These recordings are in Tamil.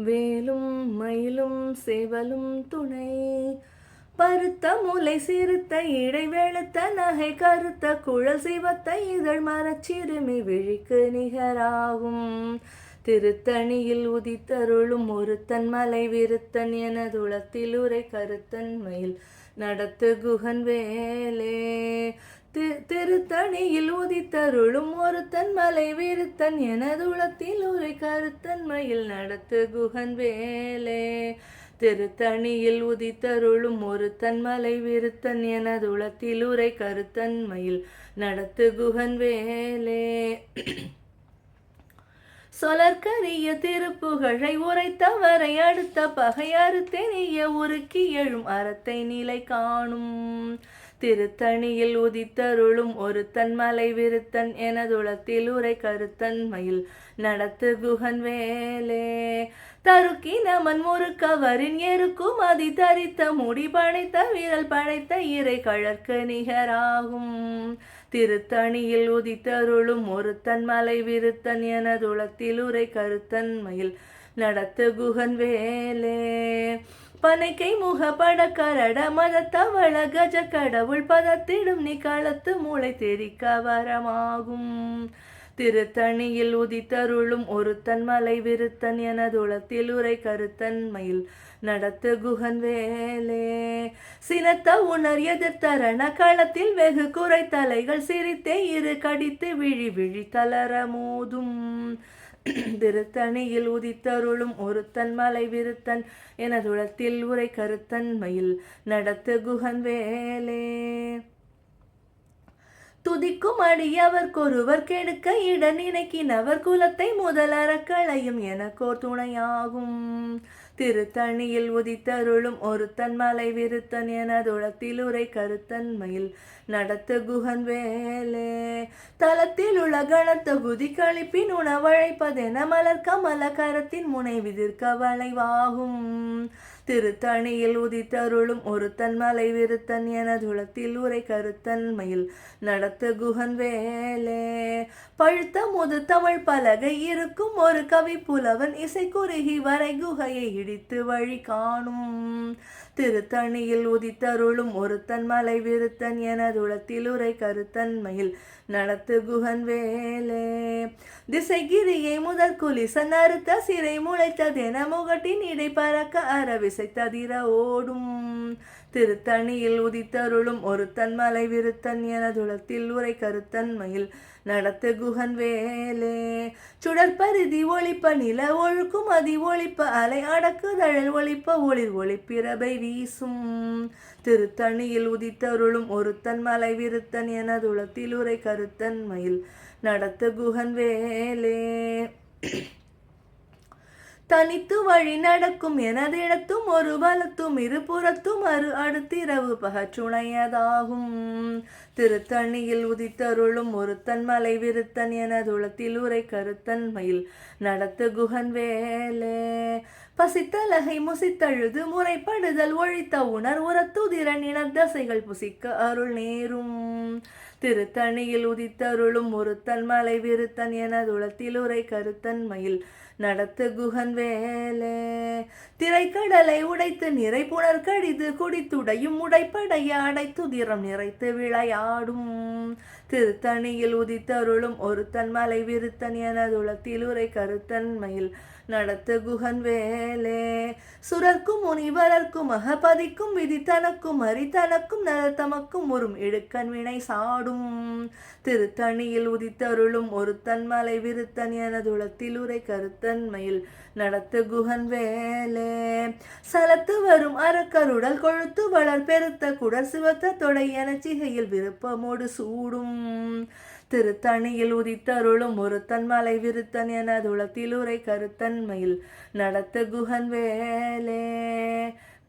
வேலும் மயிலும் சேவலும் துணை. பருத்த முலை சிறுத்த இடை வெளுத்த நகை கருத்த குழல் சிவத்த இதழ் மரச்சிறுமி விழிக்கு நிகராகும். திருத்தணியில் உதித்தருளும் ஒருத்தன் மலை விருத்தன் எனதுளத்தில் உரை கருத்தன் மயில் நடத்து குகன் வேலே. திருத்தணியில் உதித்தருளும் ஒருத்தன் மலை விருத்தன் எனதுளத்தில் உரை கருத்தன் மயில் நடத்து குகன் வேலே. திருத்தணியில் உதித்தருளும் ஒருத்தன் மலை விருத்தன் எனதுளத்தில் உரை கருத்தன் மயில் நடத்து குகன் வேலே. சொலற்கரிய திருப்புகழை உரைத்தவரை அடுத்த பகை அறுத்தெறிய உருக்கி எழும் அறத்தை நிலை காணும். திருத்தணியில் உதித்தருளும் ஒருத்தன் மலை விருத்தன் எனதுளத்தில் உரை கருத்தன் மயில் நடத்து குகன் வேலே. தருக்கி நமன் முறுக்கவரின் எருக்கும் அதி தரித்த முடி படைத்த விரல் படைத்த இறை கழற்கு நிகராகும். திருத்தணியில் உதித்தருளும் ஒருத்தன் மலை விருத்தன் எனதுளத்தில் உரை கருத்தன் மயில் நடத்து குகன் வேலே. பனைக்கை முகப்பட கரட மதத்தவள கஜ கடவுள் பதத்திடும் நீ களத்து மூளை தெரிக்க வரமாகும். திருத்தணியில் உதித்தருளும் ஒருத்தன் மலை விருத்தன் எனதுளத்தில் உரை கருத்தன் மயில் நடத்து குகன் வேலே. சினத்த உணர் எதிர்த்தரண களத்தில் வெகு குறை தலைகள் சிரித்தே இரு கடித்து விழி விழி தளர மோதும். திருத்தணியில் உதித்தருளும் ஒருத்தன் மலை விருத்தன் எனதுளத்தில் உரை கருத்தன் மயில் நடத்து குகன் வேலே. துதிக்கும் அடியவர்க்கொருவர் கெடுக்க இட நினைக்கினவர் குலத்தை முதலறக்களையும் எனக்கோர் துணையாகும். திருத்தணியில் உதித்தருளும் ஒருத்தன் மலை விருத்தன் எனதுளத்தில் உரை கருத்தன் மயில் நடத்து குகன் வேலே. தலத்தில் உள்ள கணத்தகுதி கழிப்பின் உணவழைப்பதென மலர் கமல கரத்தின் முனை விதிர்க்க வளைவாகும். திருத்தணியில் உதித்தருளும் ஒருத்தன் மலை விருத்தன் எனதுளத்தில் உரை கருத்தன் மயில் நடத்து குகன் வேலே. பழுத்த முது தமிழ் பலகை இருக்கும் ஒரு கவி புலவன் இசை குறுகி வரை குகையை இடித்து வழி காணும். திருத்தணியில் உதித்தருளும் ஒருத்தன் மலை விருத்தன் எனதுளத்தில் உரை கருத்தன் மயில் நடத்து குகன் வேலே. திசைகிரியை முதற் குலிசன் அறுத்த சிறை முளைத்ததென முகட்டின் இடை பறக்க அறவிசை ததிர ஓடும். திருத்தணியில் உதித்தருளும் ஒருத்தன் மலை விருத்தன் எனதுளத்தில் உரை கருத்தன் மயில் நடத்து குகன் வேலே. சுடற்பரிதி ஒளிப்ப நில ஒழுக்கும் அதி ஒளிப்ப அலை அடக்குதழல் ஒளிப்ப ஒளிர் ஒளிப்பிரபை வீசும். திருத்தணியில் உதித்தருளும் ஒருத்தன் மலை விருத்தன் எனதுளத்தில் உரை கருத்தன் மயில் நடத்து குகன் வேலே. தனித்து வழி நடக்கும் எனதிடத்தும் ஒரு பலத்தும் இருபுறத்தும் அடுத்திரவு பகச்சுணையதாகும். திருத்தணியில் உதித்தருளும் ஒருத்தன் மலை விருத்தன் எனதுளத்தில் உரை கருத்தன் மயில் நடத்து குகன் வேலே. பசித்தலகை முசித்தழுது முறைப்படுதல் ஒழித்த உணர் உரத்துதிரன் இனத்தசைகள் புசிக்க அருள் நேரும். திருத்தணியில் உதித்தருளும் ஒருத்தன் மலை விருத்தன் எனதுளத்தில் உரை கருத்தன் மயில் நடத்து குகன் வேலே. திரைக்கடலை உடைத்து நிறை புனர் கடிது குடித்துடையும் உடைப்படைய அடைத்துதிரம் நிறைத்து விளையாடும். திருத்தணியில் உதித்தருளும் ஒருத்தன் மலை விருத்தன் எனதுளத்தில் உரை கருத்தன் மயில் நடத்து குகன் வேலே. சுரர்க்கும் முனிவரர்க்கும் அகபதிக்கும் விதி தனக்கும் அரி தனக்கும் நரத்தமக்கும் ஒரு இடுக்கண் வினை சாடும். திருத்தணியில் உதித்தருளும் ஒருத்தன் மலை விருத்தன் எனதுளத்தில் உரை கருத்தன் மயில் நடத்து குகன் வேலே. சலத்து வரும் அறக்கருடல் கொழுத்து வளர் பெருத்த குடர் சிவத்த தொடை என சிகையில் விருப்பமோடு சூடும். திருத்தணியில் உதித்தருளும் ஒருத்தன் மலை விருத்தன் எனதுளத்தில் உரை கருத்தன் மயில் நடத்து குகன் வேலே.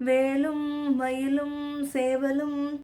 வேலும் மயிலும் சேவலும்